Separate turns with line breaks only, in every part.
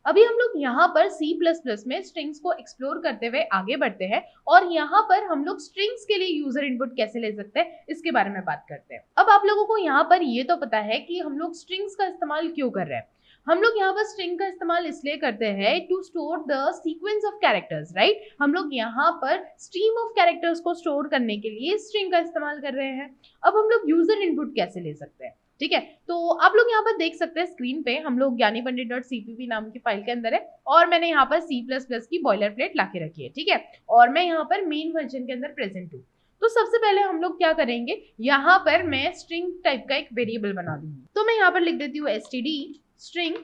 अभी हम लोग यहाँ पर C++ में स्ट्रिंग्स को एक्सप्लोर करते हुए आगे बढ़ते हैं और यहाँ पर हम लोग स्ट्रिंग्स के लिए यूजर इनपुट कैसे ले सकते हैं इसके बारे में बात करते हैं। अब आप लोगों को यहाँ पर ये तो पता है कि हम लोग स्ट्रिंग्स का इस्तेमाल क्यों कर रहे हैं। हम लोग यहाँ पर स्ट्रिंग का इस्तेमाल इसलिए करते हैं to store the sequence of characters, right. हम लोग यहाँ पर स्ट्रीम ऑफ कैरेक्टर्स को स्टोर करने के लिए स्ट्रिंग का इस्तेमाल कर रहे हैं। अब हम लोग यूजर इनपुट कैसे ले सकते हैं, ठीक है। तो आप लोग यहाँ पर देख सकते हैं स्क्रीन पे हम लोग ज्ञानीपंडित.cpp नाम की फाइल के अंदर है और मैंने यहाँ पर C++ की बॉयलर प्लेट लाके रखी है, ठीक है। और मैं यहाँ पर मेन वर्जन के अंदर प्रेजेंट हूँ। तो सबसे पहले हम लोग क्या करेंगे, यहाँ पर मैं स्ट्रिंग टाइप का एक वेरिएबल बना दूंगी। तो मैं यहाँ पर लिख देती हूँ std स्ट्रिंग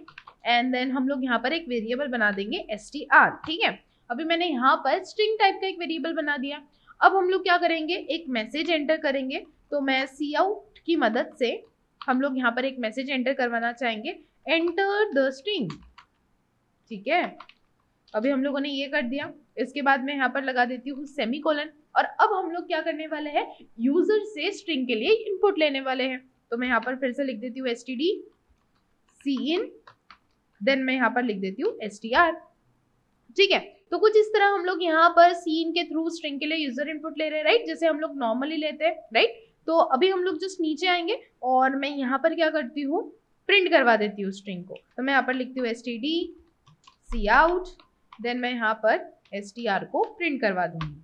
एंड देन हम लोग यहाँ पर एक वेरिएबल बना देंगे str, ठीक है। अभी मैंने यहाँ पर स्ट्रिंग टाइप का एक वेरिएबल बना दिया। अब हम लोग क्या करेंगे, एक मैसेज एंटर करेंगे। तो मैं cout की मदद से हम लोग यहाँ पर एक मैसेज एंटर करवाना चाहेंगे, एंटर द स्ट्रिंग, ठीक है। अभी हम लोगों ने ये कर दिया। इसके बाद मैं यहाँ पर लगा देती हूँ सेमीकोलन और अब हम लोग क्या करने वाले हैं, यूजर से स्ट्रिंग के लिए इनपुट लेने वाले हैं। तो मैं यहाँ पर फिर से लिख देती हूँ std cin, देन मैं यहाँ पर लिख देती हूँ str, ठीक है। तो कुछ इस तरह हम लोग यहाँ पर cin के थ्रू स्ट्रिंग के लिए यूजर इनपुट ले रहे हैं, राइट, जैसे हम लोग नॉर्मली लेते हैं, राइट। तो अभी हम लोग जस्ट नीचे आएंगे और मैं यहाँ पर क्या करती हूँ, प्रिंट करवा देती हूँ स्ट्रिंग को। तो मैं यहाँ पर लिखती हूँ std cout, देन मैं यहाँ पर str को प्रिंट करवा दूंगी।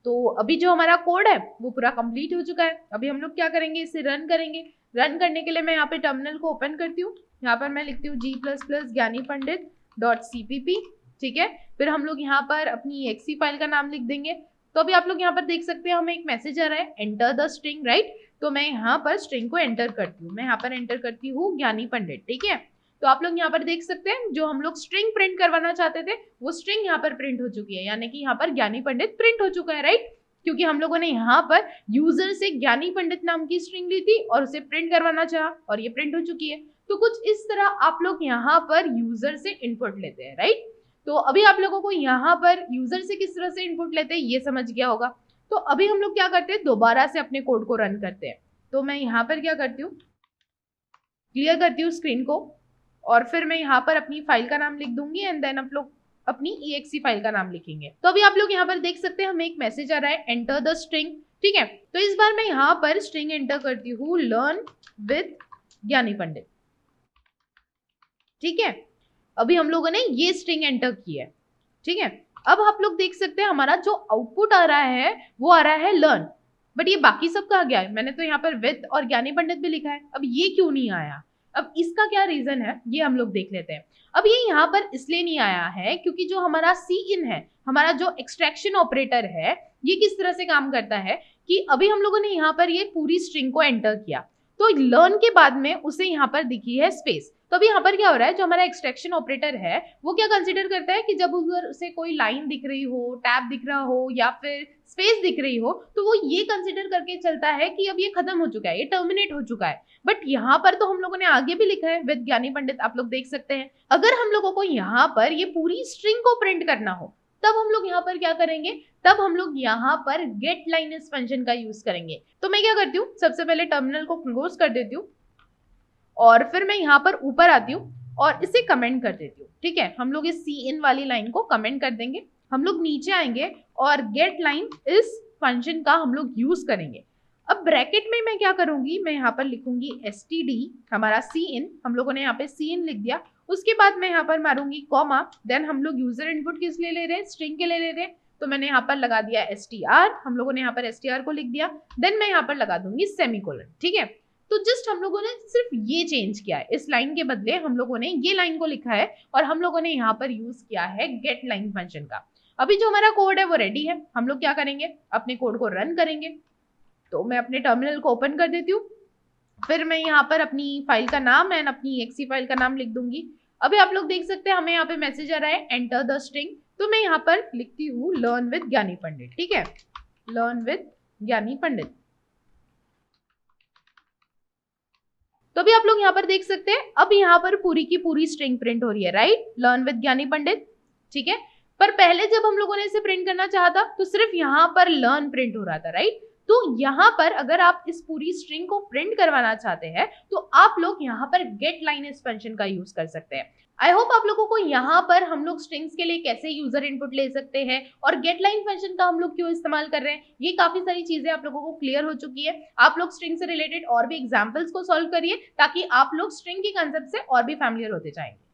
तो अभी जो हमारा कोड है वो पूरा कंप्लीट हो चुका है। अभी हम लोग क्या करेंगे, इसे रन करेंगे। रन करने के लिए मैं यहाँ पे टर्मिनल को ओपन करती हूँ। यहाँ पर मैं लिखती हूँ g++ ज्ञानीपंडित.cpp, ठीक है। फिर हम लोग यहाँ पर अपनी exe फाइल का नाम लिख देंगे। तो अभी आप लोग यहाँ पर देख सकते हैं हमें एक मैसेज आ रहा है, एंटर द स्ट्रिंग, राइट। तो मैं यहाँ पर स्ट्रिंग को एंटर करती हूँ। मैं यहाँ पर एंटर करती हूँ ज्ञानी पंडित, ठीक है। तो आप लोग यहाँ पर देख सकते हैं जो हम लोग स्ट्रिंग प्रिंट करवाना चाहते थे वो स्ट्रिंग यहाँ पर प्रिंट हो चुकी है, यानी कि यहाँ पर ज्ञानी पंडित प्रिंट हो चुका है, राइट। क्योंकि हम लोगों ने यहाँ पर यूजर से ज्ञानी पंडित नाम की स्ट्रिंग ली थी और उसे प्रिंट करवाना चाहा और ये प्रिंट हो चुकी है। तो कुछ इस तरह आप लोग यहाँ पर यूजर से इनपुट लेते हैं, राइट। तो अभी आप लोगों को यहाँ पर यूजर से किस तरह से इनपुट लेते हैं ये समझ गया होगा। तो अभी हम लोग क्या करते हैं, दोबारा से अपने कोड को रन करते हैं। तो मैं यहाँ पर क्या करती हूँ, क्लियर करती हूँ स्क्रीन को और फिर मैं यहाँ पर अपनी फाइल का नाम लिख दूंगी एंड देन आप लोग अपनी exe फाइल का नाम लिखेंगे। तो अभी आप लोग यहाँ पर देख सकते हैं हमें एक मैसेज आ रहा है, एंटर द स्ट्रिंग, ठीक है। तो इस बार मैं यहाँ पर स्ट्रिंग एंटर करती हूँ, लर्न विद ज्ञानी पंडित, ठीक है। अभी हम लोगों ने ये स्ट्रिंग एंटर की है, ठीक है। अब आप लोग देख सकते हैं हमारा जो आउटपुट आ रहा है वो आ रहा है लर्न, बट ये बाकी सब कहाँ गया है। मैंने तो यहाँ पर विद और ज्ञानी पंडित भी लिखा है, अब ये क्यों नहीं आया। अब इसका क्या रीजन है ये हम लोग देख लेते हैं। अब ये यहाँ पर इसलिए नहीं आया है क्योंकि जो हमारा cin है, हमारा जो एक्सट्रैक्शन ऑपरेटर है, ये किस तरह से काम करता है कि अभी हम लोगों ने यहाँ पर ये पूरी स्ट्रिंग को एंटर किया तो लर्न के बाद में उसे यहाँ पर दिखी है स्पेस। तो अभी यहाँ पर क्या हो रहा है, जो हमारा एक्सट्रैक्शन ऑपरेटर है वो क्या कंसीडर करता है कि जब उधर से कोई लाइन दिख रही हो, टैब दिख रहा हो या फिर स्पेस दिख रही हो तो वो ये कंसीडर करके चलता है कि अब ये खत्म हो चुका है, ये टर्मिनेट हो चुका है। बट यहाँ पर तो हम लोगों ने आगे भी लिखा है विद ज्ञानी पंडित, आप लोग देख सकते हैं। अगर हम लोगों को यहाँ पर ये पूरी स्ट्रिंग को प्रिंट करना हो तब हम लोग यहाँ पर क्या करेंगे, तब हम लोग यहाँ पर गेट लाइनेस फंक्शन का यूज करेंगे। तो मैं क्या करती हूँ, सबसे पहले टर्मिनल को क्लोज कर देती हूँ और फिर मैं यहाँ पर ऊपर आती हूँ और इसे कमेंट कर देती हूँ, ठीक है। हम लोग इस cin वाली लाइन को कमेंट कर देंगे। हम लोग नीचे आएंगे और गेट लाइन इस फंक्शन का हम लोग यूज करेंगे। अब ब्रैकेट में मैं क्या करूंगी, मैं यहाँ पर लिखूंगी std हमारा cin, हम लोगों ने यहाँ पे cin लिख दिया। उसके बाद मैं यहाँ पर मारूंगी कॉमा, देन हम लोग यूजर इनपुट किस लिए ले रहे हैं, स्ट्रिंग के लिए ले रहे हैं। तो मैंने यहाँ पर लगा दिया str, हम लोगों ने यहाँ पर str को लिख दिया। देन मैं यहाँ पर लगा दूंगी सेमीकोलन, ठीक है। तो जस्ट हम लोगों ने सिर्फ ये चेंज किया है, इस लाइन के बदले हम लोगों ने ये लाइन को लिखा है और हम लोगों ने यहाँ पर यूज किया है गेट लाइन फंक्शन का। अभी जो हमारा कोड है वो रेडी है, हम लोग क्या करेंगे, अपने कोड को रन करेंगे। तो मैं अपने टर्मिनल को ओपन कर देती हूँ, फिर मैं यहाँ पर अपनी फाइल का नाम एंड अपनी exe फाइल का नाम लिख दूंगी। अभी आप लोग देख सकते हैं हमें यहाँ पे मैसेज आ रहा है एंटर द स्ट्रिंग। तो मैं यहाँ पर लिखती हूँ लर्न विद ज्ञानी पंडित, ठीक है, लर्न विद ज्ञानी पंडित। तो अभी आप लोग यहाँ पर देख सकते हैं अब यहाँ पर पूरी की पूरी स्ट्रिंग प्रिंट हो रही है, राइट, लर्न विद ज्ञानी पंडित, ठीक है। पर पहले जब हम लोगों ने इसे प्रिंट करना चाहा था तो सिर्फ यहाँ पर लर्न प्रिंट हो रहा था, राइट। तो यहाँ पर अगर आप इस पूरी स्ट्रिंग को प्रिंट करवाना चाहते हैं तो आप लोग यहाँ पर गेट लाइन एक्सपेंशन का यूज कर सकते हैं। आई होप आप लोगों को यहाँ पर हम लोग स्ट्रिंग्स के लिए कैसे यूजर इनपुट ले सकते हैं और गेट लाइन फंक्शन का हम लोग क्यों इस्तेमाल कर रहे हैं, ये काफी सारी चीजें आप लोगों को क्लियर हो चुकी है। आप लोग स्ट्रिंग से रिलेटेड और भी एग्जांपल्स को सॉल्व करिए ताकि आप लोग स्ट्रिंग के कंसेप्ट से और भी फैमिलियर होते जाएंगे।